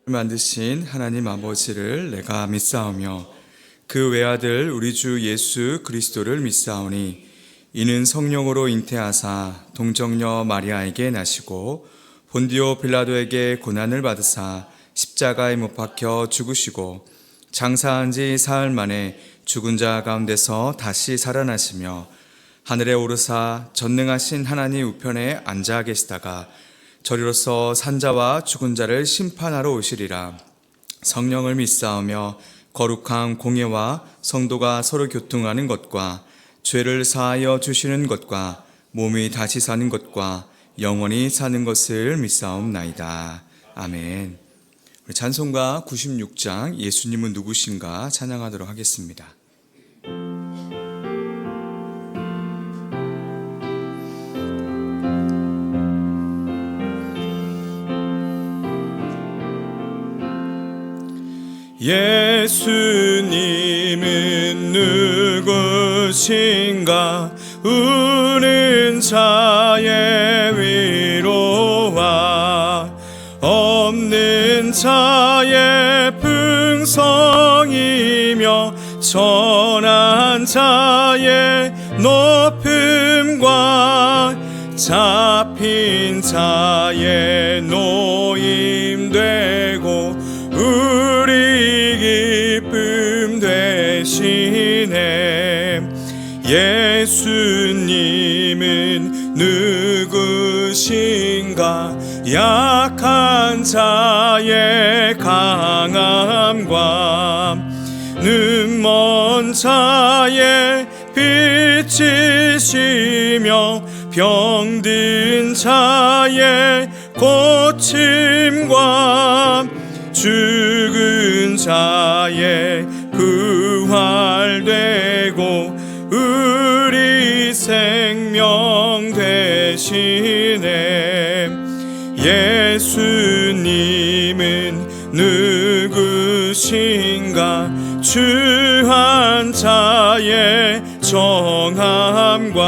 만드신 하나님 아버지를 내가 믿사오며 그 외아들 우리 주 예수 그리스도를 믿사오니 이는 성령으로 잉태하사 동정녀 마리아에게 나시고 본디오 빌라도에게 고난을 받으사 십자가에 못 박혀 죽으시고 장사한 지 사흘 만에 죽은 자 가운데서 다시 살아나시며 하늘에 오르사 전능하신 하나님 우편에 앉아 계시다가 저리로서 산자와 죽은 자를 심판하러 오시리라. 성령을 믿사오며 거룩한 공예와 성도가 서로 교통하는 것과 죄를 사하여 주시는 것과 몸이 다시 사는 것과 영원히 사는 것을 믿사옵나이다. 아멘. 우리 찬송가 96장 예수님은 누구신가 찬양하도록 하겠습니다. 예수님은 누구신가 우는 자의 위로와 없는 자의 풍성이며 천한 자의 높음과 잡힌 자의 노임되고 우리 기쁨 되시네. 예수님은 누구신가 약한 자의 강함과 눈먼 자의 빛이시며 병든 자의 고침과 죽은 자의 부활되고 우리 생명 되시네. 예수님은 누구신가 주한 자의 정함과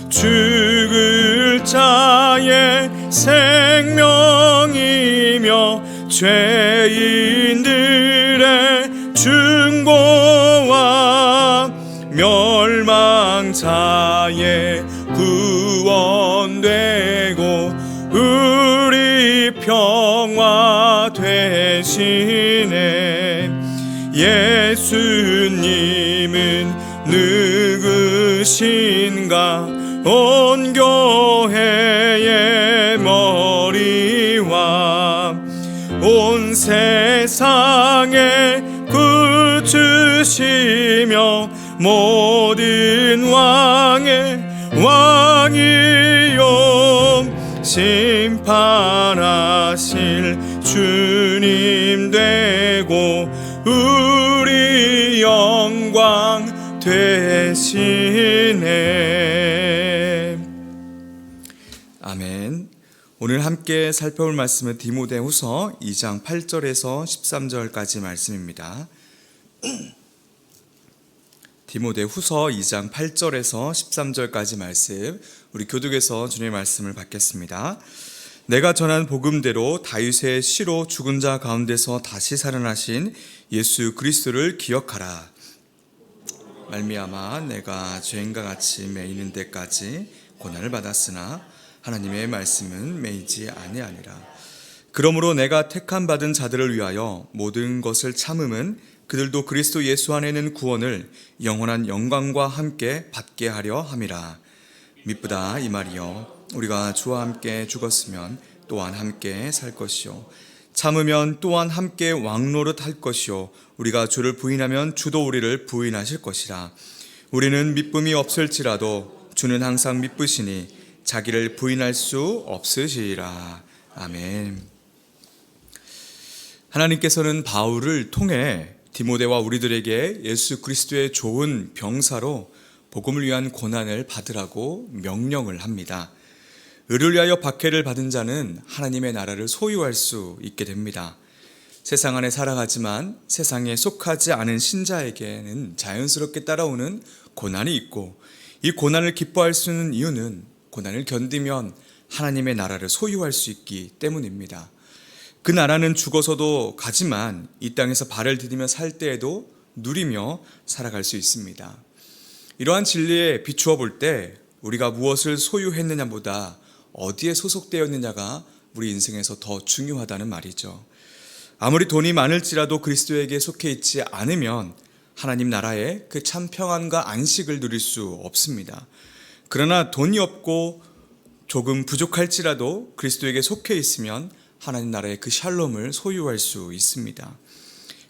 죽을 자의 생명이며 죄인들의 중보와 멸망자의 구원되고 우리 평화 되시네. 예수님은 누구신가 온 교회의 머리와 온 세상의 구주시며 모든 왕의 왕이요 심판하실 주님 되고 우리 영광 되시네. 아멘. 오늘 함께 살펴볼 말씀은 디모데후서 2장 8절에서 13절까지 말씀입니다. 디모데후서 2장 8절에서 13절까지 말씀, 우리 교독에서 주님의 말씀을 받겠습니다. 내가 전한 복음대로 다윗의 씨로 죽은 자 가운데서 다시 살아나신 예수 그리스도를 기억하라. 말미암아 내가 죄인과 같이 매이는 데까지 고난을 받았으나 하나님의 말씀은 매이지 아니하니라. 그러므로 내가 택함 받은 자들을 위하여 모든 것을 참음은 그들도 그리스도 예수 안에는 구원을 영원한 영광과 함께 받게 하려 함이라. 미쁘다 이 말이요 우리가 주와 함께 죽었으면 또한 함께 살 것이요 참으면 또한 함께 왕노릇 할 것이요 우리가 주를 부인하면 주도 우리를 부인하실 것이라. 우리는 미쁨이 없을지라도 주는 항상 미쁘시니 자기를 부인할 수 없으시리라. 아멘. 하나님께서는 바울을 통해 디모데와 우리들에게 예수 그리스도의 좋은 병사로 복음을 위한 고난을 받으라고 명령을 합니다. 의를 위하여 박해를 받은 자는 하나님의 나라를 소유할 수 있게 됩니다. 세상 안에 살아가지만 세상에 속하지 않은 신자에게는 자연스럽게 따라오는 고난이 있고, 이 고난을 기뻐할 수 있는 이유는 고난을 견디면 하나님의 나라를 소유할 수 있기 때문입니다. 그 나라는 죽어서도 가지만 이 땅에서 발을 디디며 살 때에도 누리며 살아갈 수 있습니다. 이러한 진리에 비추어 볼 때 우리가 무엇을 소유했느냐보다 어디에 소속되었느냐가 우리 인생에서 더 중요하다는 말이죠. 아무리 돈이 많을지라도 그리스도에게 속해 있지 않으면 하나님 나라의 그 참 평안과 안식을 누릴 수 없습니다. 그러나 돈이 없고 조금 부족할지라도 그리스도에게 속해 있으면 하나님 나라의 그 샬롬을 소유할 수 있습니다.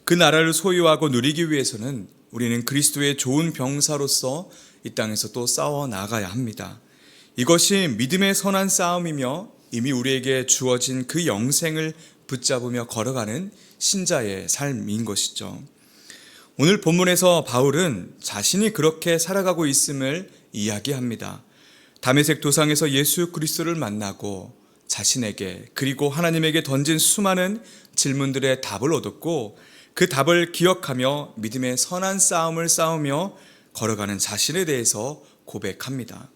그 나라를 소유하고 누리기 위해서는 우리는 그리스도의 좋은 병사로서 이 땅에서 또 싸워 나가야 합니다. 이것이 믿음의 선한 싸움이며 이미 우리에게 주어진 그 영생을 붙잡으며 걸어가는 신자의 삶인 것이죠. 오늘 본문에서 바울은 자신이 그렇게 살아가고 있음을 이야기합니다. 다메섹 도상에서 예수 그리스도를 만나고 자신에게 그리고 하나님에게 던진 수많은 질문들의 답을 얻었고 그 답을 기억하며 믿음의 선한 싸움을 싸우며 걸어가는 자신에 대해서 고백합니다.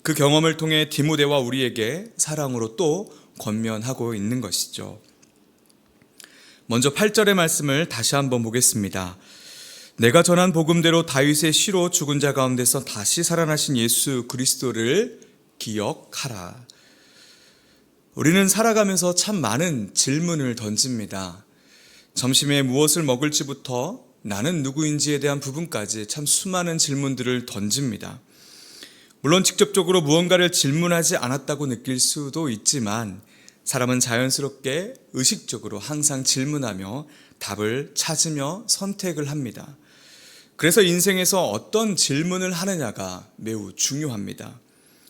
그 경험을 통해 디모데와 우리에게 사랑으로 또 권면하고 있는 것이죠. 먼저 8절의 말씀을 다시 한번 보겠습니다. 내가 전한 복음대로 다윗의 시로 죽은 자 가운데서 다시 살아나신 예수 그리스도를 기억하라. 우리는 살아가면서 참 많은 질문을 던집니다. 점심에 무엇을 먹을지부터 나는 누구인지에 대한 부분까지 참 수많은 질문들을 던집니다. 물론 직접적으로 무언가를 질문하지 않았다고 느낄 수도 있지만 사람은 자연스럽게 의식적으로 항상 질문하며 답을 찾으며 선택을 합니다. 그래서 인생에서 어떤 질문을 하느냐가 매우 중요합니다.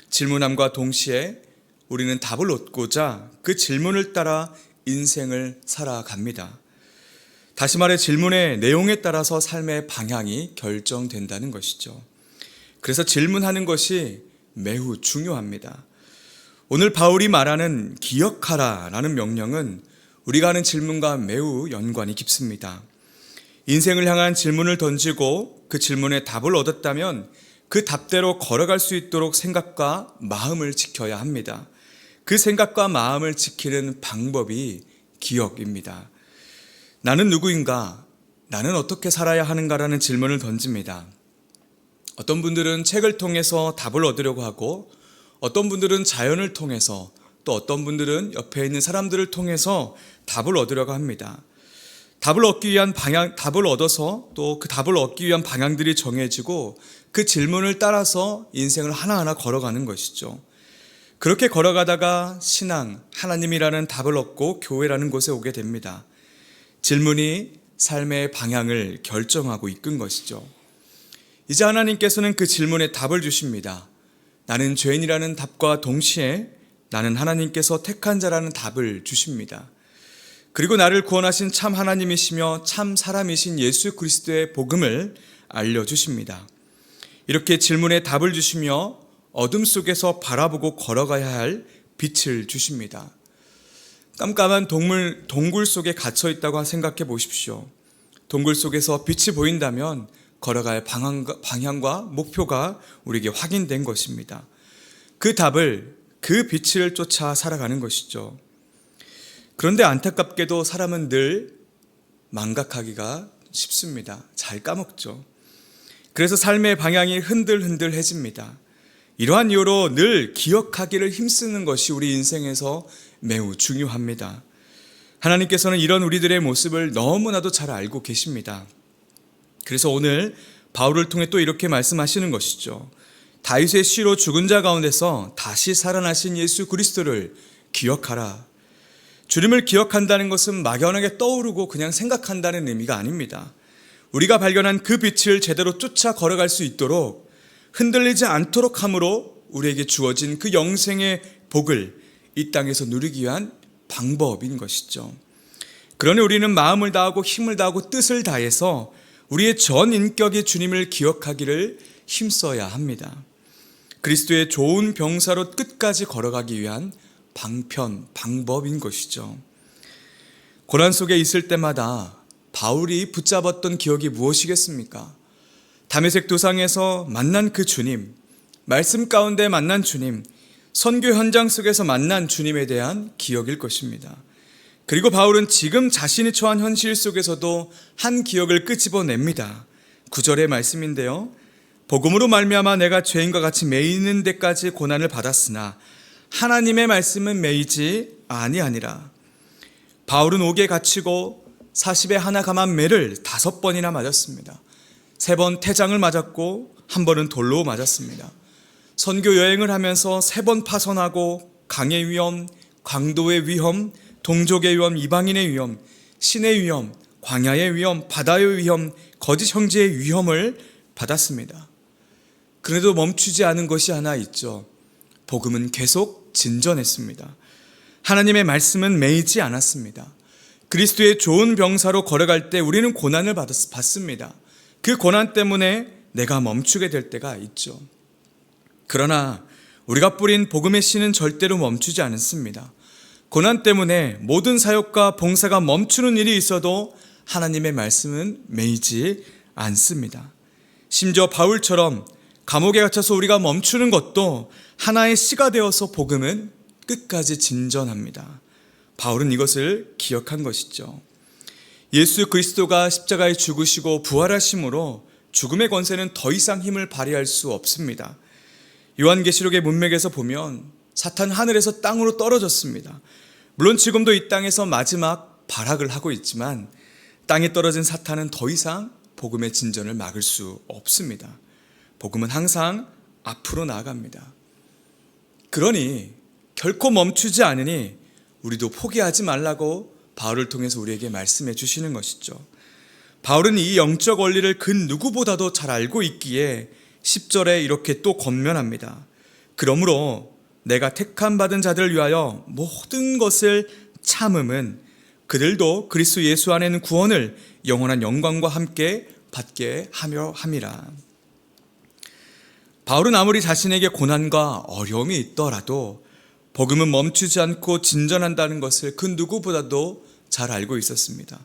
질문함과 동시에 우리는 답을 얻고자 그 질문을 따라 인생을 살아갑니다. 다시 말해 질문의 내용에 따라서 삶의 방향이 결정된다는 것이죠. 그래서 질문하는 것이 매우 중요합니다. 오늘 바울이 말하는 기억하라 라는 명령은 우리가 하는 질문과 매우 연관이 깊습니다. 인생을 향한 질문을 던지고 그 질문에 답을 얻었다면 그 답대로 걸어갈 수 있도록 생각과 마음을 지켜야 합니다. 그 생각과 마음을 지키는 방법이 기억입니다. 나는 누구인가? 나는 어떻게 살아야 하는가라는 질문을 던집니다. 어떤 분들은 책을 통해서 답을 얻으려고 하고 어떤 분들은 자연을 통해서 또 어떤 분들은 옆에 있는 사람들을 통해서 답을 얻으려고 합니다. 답을 얻어서 또 그 답을 얻기 위한 방향들이 정해지고 그 질문을 따라서 인생을 하나하나 걸어가는 것이죠. 그렇게 걸어가다가 신앙, 하나님이라는 답을 얻고 교회라는 곳에 오게 됩니다. 질문이 삶의 방향을 결정하고 이끈 것이죠. 이제 하나님께서는 그 질문에 답을 주십니다. 나는 죄인이라는 답과 동시에 나는 하나님께서 택한 자라는 답을 주십니다. 그리고 나를 구원하신 참 하나님이시며 참 사람이신 예수 그리스도의 복음을 알려주십니다. 이렇게 질문에 답을 주시며 어둠 속에서 바라보고 걸어가야 할 빛을 주십니다. 깜깜한 동굴 속에 갇혀 있다고 생각해 보십시오. 동굴 속에서 빛이 보인다면 걸어갈 방향과 목표가 우리에게 확인된 것입니다. 그 답을, 그 빛을 쫓아 살아가는 것이죠. 그런데 안타깝게도 사람은 늘 망각하기가 쉽습니다. 잘 까먹죠. 그래서 삶의 방향이 흔들흔들해집니다. 이러한 이유로 늘 기억하기를 힘쓰는 것이 우리 인생에서 매우 중요합니다. 하나님께서는 이런 우리들의 모습을 너무나도 잘 알고 계십니다. 그래서 오늘 바울을 통해 또 이렇게 말씀하시는 것이죠. 다윗의 시로 죽은 자 가운데서 다시 살아나신 예수 그리스도를 기억하라. 주님을 기억한다는 것은 막연하게 떠오르고 그냥 생각한다는 의미가 아닙니다. 우리가 발견한 그 빛을 제대로 쫓아 걸어갈 수 있도록 흔들리지 않도록 함으로 우리에게 주어진 그 영생의 복을 이 땅에서 누리기 위한 방법인 것이죠. 그러니 우리는 마음을 다하고 힘을 다하고 뜻을 다해서 우리의 전 인격의 주님을 기억하기를 힘써야 합니다. 그리스도의 좋은 병사로 끝까지 걸어가기 위한 방법인 것이죠. 고난 속에 있을 때마다 바울이 붙잡았던 기억이 무엇이겠습니까? 다메섹 도상에서 만난 그 주님, 말씀 가운데 만난 주님, 선교 현장 속에서 만난 주님에 대한 기억일 것입니다. 그리고 바울은 지금 자신이 처한 현실 속에서도 한 기억을 끄집어냅니다. 9절의 말씀인데요. 복음으로 말미암아 내가 죄인과 같이 매이는 데까지 고난을 받았으나 하나님의 말씀은 매이지 아니하니라. 바울은 옥에 갇히고 40에 하나 감한 매를 5번이나 맞았습니다. 3번 태장을 맞았고 1번은 돌로 맞았습니다. 선교 여행을 하면서 3번 파선하고 강의 위험, 강도의 위험, 동족의 위험, 이방인의 위험, 신의 위험, 광야의 위험, 바다의 위험, 거짓 형제의 위험을 받았습니다. 그래도 멈추지 않은 것이 하나 있죠. 복음은 계속 진전했습니다. 하나님의 말씀은 매이지 않았습니다. 그리스도의 좋은 병사로 걸어갈 때 우리는 고난을 받습니다. 그 고난 때문에 내가 멈추게 될 때가 있죠. 그러나 우리가 뿌린 복음의 씨는 절대로 멈추지 않습니다. 고난 때문에 모든 사역과 봉사가 멈추는 일이 있어도 하나님의 말씀은 매이지 않습니다. 심지어 바울처럼 감옥에 갇혀서 우리가 멈추는 것도 하나의 씨가 되어서 복음은 끝까지 진전합니다. 바울은 이것을 기억한 것이죠. 예수 그리스도가 십자가에 죽으시고 부활하심으로 죽음의 권세는 더 이상 힘을 발휘할 수 없습니다. 요한계시록의 문맥에서 보면 사탄 하늘에서 땅으로 떨어졌습니다. 물론 지금도 이 땅에서 마지막 발악을 하고 있지만 땅에 떨어진 사탄은 더 이상 복음의 진전을 막을 수 없습니다. 복음은 항상 앞으로 나아갑니다. 그러니 결코 멈추지 않으니 우리도 포기하지 말라고 바울을 통해서 우리에게 말씀해 주시는 것이죠. 바울은 이 영적 원리를 그 누구보다도 잘 알고 있기에 10절에 이렇게 또 권면합니다. 그러므로 내가 택함 받은 자들을 위하여 모든 것을 참음은 그들도 그리스도 예수 안에는 구원을 영원한 영광과 함께 받게 하며 함이라. 바울은 아무리 자신에게 고난과 어려움이 있더라도 복음은 멈추지 않고 진전한다는 것을 그 누구보다도 잘 알고 있었습니다.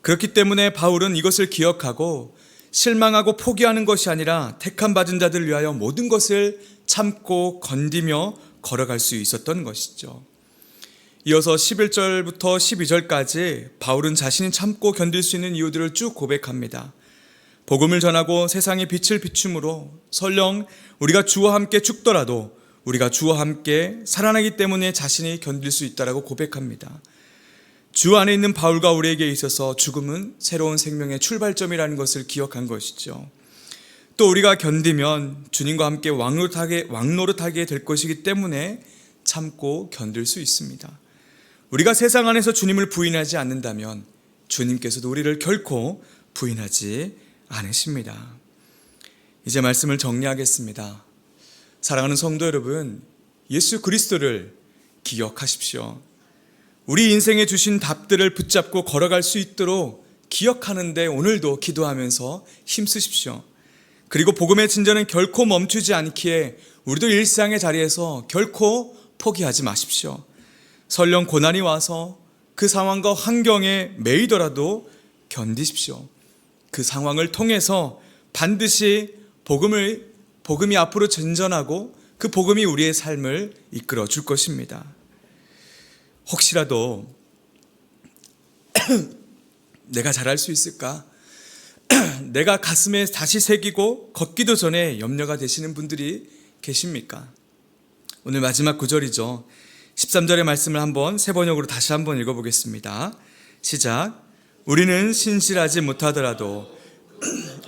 그렇기 때문에 바울은 이것을 기억하고 실망하고 포기하는 것이 아니라 택함 받은 자들을 위하여 모든 것을 참고 건디며 걸어갈 수 있었던 것이죠. 이어서 11절부터 12절까지 바울은 자신이 참고 견딜 수 있는 이유들을 쭉 고백합니다. 복음을 전하고 세상의 빛을 비춤으로 설령 우리가 주와 함께 죽더라도 우리가 주와 함께 살아나기 때문에 자신이 견딜 수 있다라고 고백합니다. 주 안에 있는 바울과 우리에게 있어서 죽음은 새로운 생명의 출발점이라는 것을 기억한 것이죠. 또 우리가 견디면 주님과 함께 왕노릇하게 될 것이기 때문에 참고 견딜 수 있습니다. 우리가 세상 안에서 주님을 부인하지 않는다면 주님께서도 우리를 결코 부인하지 않으십니다. 이제 말씀을 정리하겠습니다. 사랑하는 성도 여러분, 예수 그리스도를 기억하십시오. 우리 인생에 주신 답들을 붙잡고 걸어갈 수 있도록 기억하는데 오늘도 기도하면서 힘쓰십시오. 그리고 복음의 진전은 결코 멈추지 않기에 우리도 일상의 자리에서 결코 포기하지 마십시오. 설령 고난이 와서 그 상황과 환경에 매이더라도 견디십시오. 그 상황을 통해서 반드시 복음이 앞으로 진전하고 그 복음이 우리의 삶을 이끌어 줄 것입니다. 혹시라도 내가 잘할 수 있을까? 내가 가슴에 다시 새기고 걷기도 전에 염려가 되시는 분들이 계십니까? 오늘 마지막 구절이죠. 13절의 말씀을 한번 세 번역으로 다시 한번 읽어보겠습니다. 시작. 우리는 신실하지 못하더라도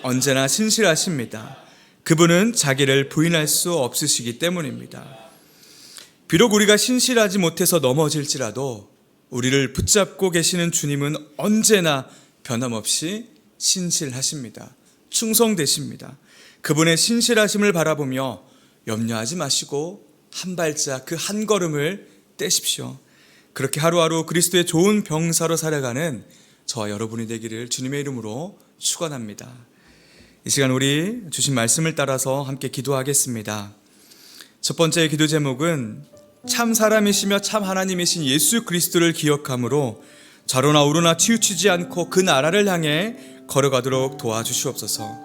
언제나 신실하십니다. 그분은 자기를 부인할 수 없으시기 때문입니다. 비록 우리가 신실하지 못해서 넘어질지라도 우리를 붙잡고 계시는 주님은 언제나 변함없이 신실하십니다. 충성되십니다. 그분의 신실하심을 바라보며 염려하지 마시고 한 발짝 그 한 걸음을 떼십시오. 그렇게 하루하루 그리스도의 좋은 병사로 살아가는 저와 여러분이 되기를 주님의 이름으로 축원합니다. 이 시간 우리 주신 말씀을 따라서 함께 기도하겠습니다. 첫 번째 기도 제목은 참 사람이시며 참 하나님이신 예수 그리스도를 기억함으로 좌로나 우로나 치우치지 않고 그 나라를 향해 걸어가도록 도와주시옵소서.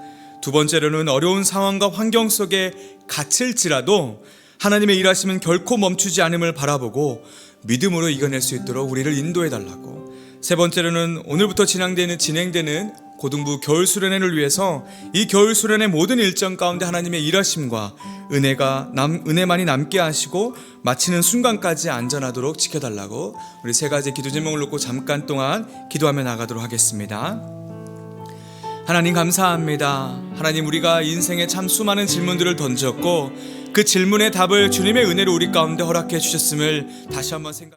두 번째로는 어려운 상황과 환경 속에 갇힐지라도 하나님의 일하심은 결코 멈추지 않음을 바라보고 믿음으로 이겨낼 수 있도록 우리를 인도해 달라고. 세 번째로는 오늘부터 진행되는 고등부 겨울 수련회를 위해서 이 겨울 수련회 모든 일정 가운데 하나님의 일하심과 은혜만이 남게 하시고 마치는 순간까지 안전하도록 지켜달라고 우리 세 가지 기도 제목을 놓고 잠깐 동안 기도하며 나가도록 하겠습니다. 하나님 감사합니다. 하나님, 우리가 인생에 참 수많은 질문들을 던졌고 그 질문의 답을 주님의 은혜로 우리 가운데 허락해 주셨음을 다시 한번 생각